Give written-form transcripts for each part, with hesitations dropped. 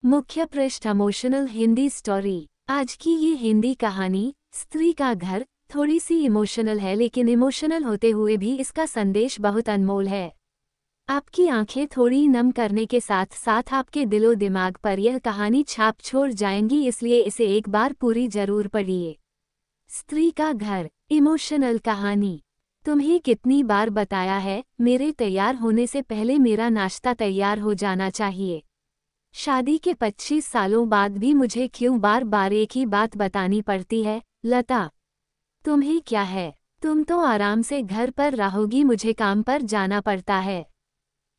मुख्य पृष्ठ emotional Hindi story. आज की ये हिंदी कहानी स्त्री का घर थोड़ी सी इमोशनल है, लेकिन इमोशनल होते हुए भी इसका संदेश बहुत अनमोल है। आपकी आंखें थोड़ी नम करने के साथ साथ आपके दिलो दिमाग पर यह कहानी छाप छोड़ जाएंगी, इसलिए इसे एक बार पूरी जरूर पढ़िए। स्त्री का घर इमोशनल कहानी। तुम्हें कितनी बार बताया है, मेरे तैयार होने से पहले मेरा नाश्ता तैयार हो जाना चाहिए। शादी के 25 सालों बाद भी मुझे क्यों बार बार एक ही बात बतानी पड़ती है। लता, तुम्हें क्या है? तुम तो आराम से घर पर रहोगी, मुझे काम पर जाना पड़ता है।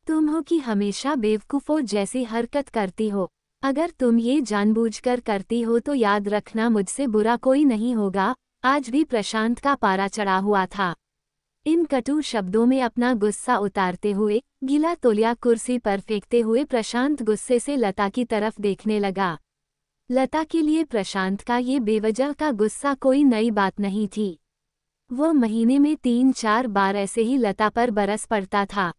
तुम हो कि हमेशा बेवकूफ़ों जैसी हरकत करती हो। अगर तुम ये जानबूझकर करती हो तो याद रखना, मुझसे बुरा कोई नहीं होगा। आज भी प्रशांत का पारा चढ़ा हुआ था। इन कटु शब्दों में अपना गुस्सा उतारते हुए, गीला तौलिया कुर्सी पर फेंकते हुए प्रशांत गुस्से से लता की तरफ देखने लगा। लता के लिए प्रशांत का ये बेवजह का गुस्सा कोई नई बात नहीं थी। वो महीने में 3-4 बार ऐसे ही लता पर बरस पड़ता था।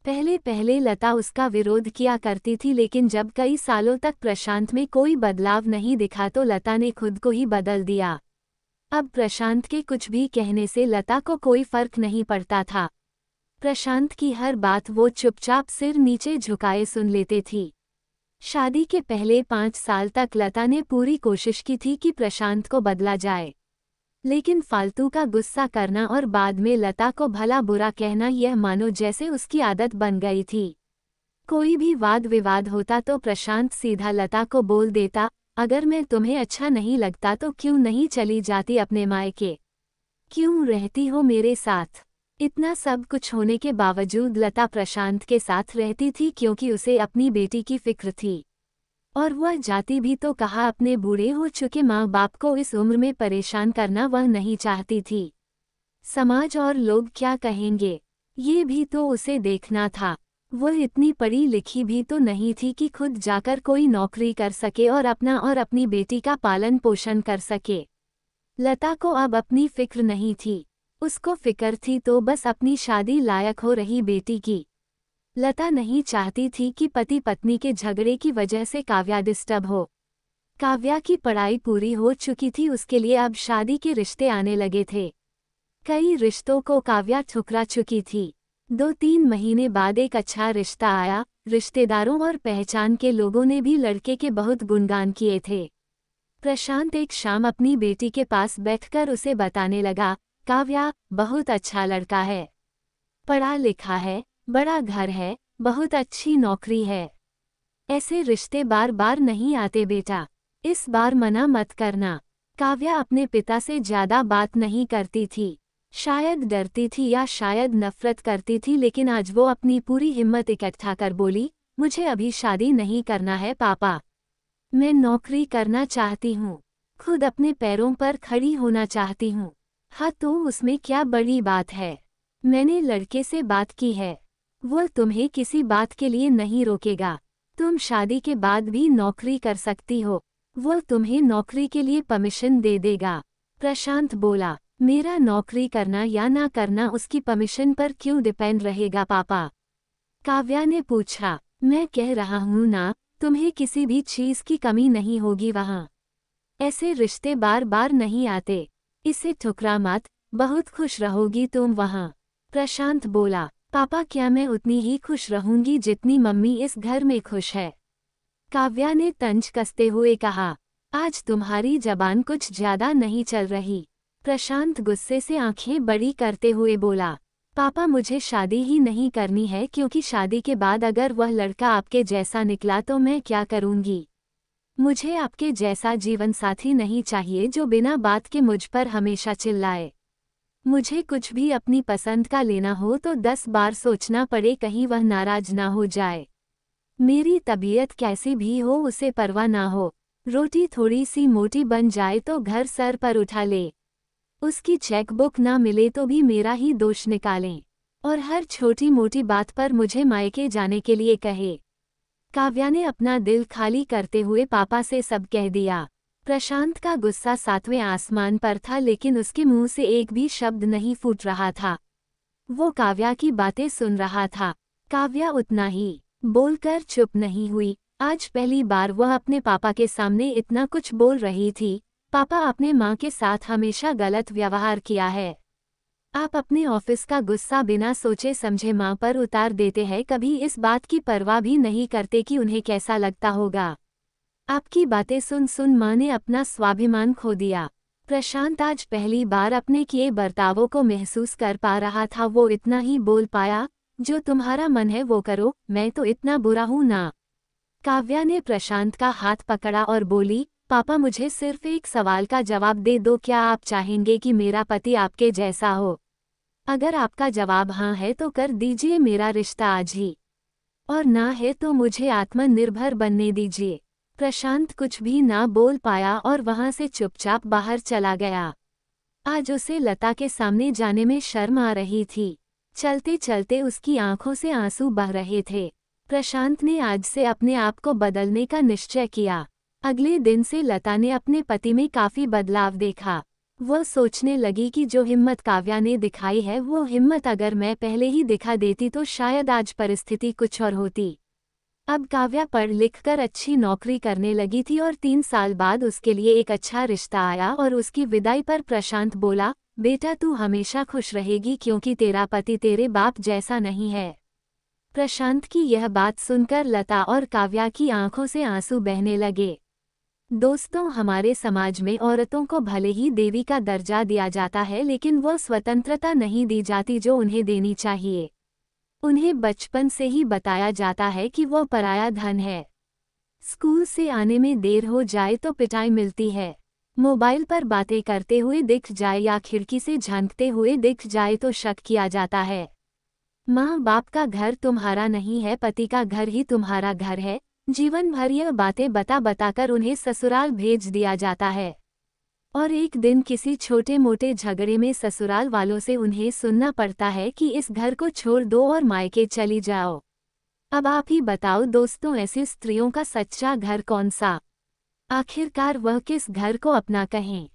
पहले पहले लता उसका विरोध किया करती थी, लेकिन जब कई सालों तक प्रशांत में कोई बदलाव नहीं दिखा तो लता ने खुद को ही बदल दिया। अब प्रशांत के कुछ भी कहने से लता को कोई फर्क नहीं पड़ता था। प्रशांत की हर बात वो चुपचाप सिर नीचे झुकाए सुन लेते थी। शादी के पहले 5 साल तक लता ने पूरी कोशिश की थी कि प्रशांत को बदला जाए, लेकिन फालतू का गुस्सा करना और बाद में लता को भला बुरा कहना, यह मानो जैसे उसकी आदत बन गई थी। कोई भी वाद विवाद होता तो प्रशांत सीधा लता को बोल देता, अगर मैं तुम्हें अच्छा नहीं लगता तो क्यों नहीं चली जाती अपने मायके? क्यों रहती हो मेरे साथ? इतना सब कुछ होने के बावजूद लता प्रशांत के साथ रहती थी क्योंकि उसे अपनी बेटी की फिक्र थी। और वह जाती भी तो कहा, अपने बूढ़े हो चुके माँ बाप को इस उम्र में परेशान करना वह नहीं चाहती थी। समाज और लोग क्या कहेंगे, ये भी तो उसे देखना था। वह इतनी पढ़ी लिखी भी तो नहीं थी कि खुद जाकर कोई नौकरी कर सके और अपना और अपनी बेटी का पालन पोषण कर सके। लता को अब अपनी फिक्र नहीं थी, उसको फिक्र थी तो बस अपनी शादी लायक हो रही बेटी की। लता नहीं चाहती थी कि पति पत्नी के झगड़े की वजह से काव्या डिस्टर्ब हो। काव्या की पढ़ाई पूरी हो चुकी थी, उसके लिए अब शादी के रिश्ते आने लगे थे। कई रिश्तों को काव्या ठुकरा चुकी थी। 2-3 महीने बाद एक अच्छा रिश्ता आया। रिश्तेदारों और पहचान के लोगों ने भी लड़के के बहुत गुणगान किए थे। प्रशांत एक शाम अपनी बेटी के पास बैठकर उसे बताने लगा, काव्या, बहुत अच्छा लड़का है, पढ़ा लिखा है, बड़ा घर है, बहुत अच्छी नौकरी है। ऐसे रिश्ते बार बार नहीं आते बेटा, इस बार मना मत करना। काव्या अपने पिता से ज्यादा बात नहीं करती थी। शायद डरती थी या शायद नफरत करती थी, लेकिन आज वो अपनी पूरी हिम्मत इकट्ठा कर बोली, मुझे अभी शादी नहीं करना है पापा। मैं नौकरी करना चाहती हूँ, खुद अपने पैरों पर खड़ी होना चाहती हूँ। हाँ, तो उसमें क्या बड़ी बात है? मैंने लड़के से बात की है, वो तुम्हें किसी बात के लिए नहीं रोकेगा। तुम शादी के बाद भी नौकरी कर सकती हो, वो तुम्हें नौकरी के लिए परमिशन दे देगा। प्रशांत बोला, मेरा नौकरी करना या ना करना उसकी परमिशन पर क्यों डिपेंड रहेगा पापा? काव्या ने पूछा, मैं कह रहा हूँ ना, तुम्हें किसी भी चीज की कमी नहीं होगी वहाँ। ऐसे रिश्ते बार बार नहीं आते, इसे ठुकरा मत, बहुत खुश रहोगी तुम वहाँ। प्रशांत बोला, पापा, क्या मैं उतनी ही खुश रहूंगी जितनी मम्मी इस घर में खुश है? काव्या ने तंज कसते हुए कहा, आज तुम्हारी जबान कुछ ज्यादा नहीं चल रही। प्रशांत गुस्से से आंखें बड़ी करते हुए बोला, पापा, मुझे शादी ही नहीं करनी है, क्योंकि शादी के बाद अगर वह लड़का आपके जैसा निकला तो मैं क्या करूंगी? मुझे आपके जैसा जीवन साथी नहीं चाहिए जो बिना बात के मुझ पर हमेशा चिल्लाए। मुझे कुछ भी अपनी पसंद का लेना हो तो 10 बार सोचना पड़े, कहीं वह नाराज ना हो जाए। मेरी तबीयत कैसी भी हो उसे परवाह ना हो, रोटी थोड़ी सी मोटी बन जाए तो घर सर पर उठा ले। उसकी चेकबुक ना मिले तो भी मेरा ही दोष निकालें, और हर छोटी मोटी बात पर मुझे मायके जाने के लिए कहे। काव्या ने अपना दिल खाली करते हुए पापा से सब कह दिया। प्रशांत का गुस्सा 7वें आसमान पर था, लेकिन उसके मुंह से एक भी शब्द नहीं फूट रहा था। वो काव्या की बातें सुन रहा था। काव्या उतना ही बोलकर चुप नहीं हुई। आज पहली बार वह अपने पापा के सामने इतना कुछ बोल रही थी। पापा, आपने माँ के साथ हमेशा गलत व्यवहार किया है। आप अपने ऑफिस का गुस्सा बिना सोचे समझे माँ पर उतार देते हैं, कभी इस बात की परवाह भी नहीं करते कि उन्हें कैसा लगता होगा। आपकी बातें सुन सुन माँ ने अपना स्वाभिमान खो दिया। प्रशांत आज पहली बार अपने किए बर्तावों को महसूस कर पा रहा था। वो इतना ही बोल पाया, जो तुम्हारा मन है वो करो, मैं तो इतना बुरा हूँ ना। काव्या ने प्रशांत का हाथ पकड़ा और बोली, पापा मुझे सिर्फ एक सवाल का जवाब दे दो, क्या आप चाहेंगे कि मेरा पति आपके जैसा हो? अगर आपका जवाब हाँ है तो कर दीजिए मेरा रिश्ता आज ही, और ना है तो मुझे आत्मनिर्भर बनने दीजिए। प्रशांत कुछ भी ना बोल पाया और वहां से चुपचाप बाहर चला गया। आज उसे लता के सामने जाने में शर्म आ रही थी। चलते चलते उसकी आंखों से आंसू बह रहे थे। प्रशांत ने आज से अपने आप को बदलने का निश्चय किया। अगले दिन से लता ने अपने पति में काफी बदलाव देखा। वह सोचने लगी कि जो हिम्मत काव्या ने दिखाई है वो हिम्मत अगर मैं पहले ही दिखा देती तो शायद आज परिस्थिति कुछ और होती। अब काव्या पढ़ लिख कर अच्छी नौकरी करने लगी थी और 3 साल बाद उसके लिए एक अच्छा रिश्ता आया और उसकी विदाई पर प्रशांत बोला, बेटा तू हमेशा खुश रहेगी क्योंकि तेरा पति तेरे बाप जैसा नहीं है। प्रशांत की यह बात सुनकर लता और काव्या की आंखों से आंसू बहने लगे। दोस्तों, हमारे समाज में औरतों को भले ही देवी का दर्जा दिया जाता है, लेकिन वो स्वतंत्रता नहीं दी जाती जो उन्हें देनी चाहिए। उन्हें बचपन से ही बताया जाता है कि वो पराया धन है। स्कूल से आने में देर हो जाए तो पिटाई मिलती है। मोबाइल पर बातें करते हुए दिख जाए या खिड़की से झांकते हुए दिख जाए तो शक किया जाता है। माँ बाप का घर तुम्हारा नहीं है, पति का घर ही तुम्हारा घर है। जीवन भर यह बातें बता बताकर उन्हें ससुराल भेज दिया जाता है, और एक दिन किसी छोटे मोटे झगड़े में ससुराल वालों से उन्हें सुनना पड़ता है कि इस घर को छोड़ दो और मायके चली जाओ। अब आप ही बताओ दोस्तों, ऐसी स्त्रियों का सच्चा घर कौन सा? आखिरकार वह किस घर को अपना कहें?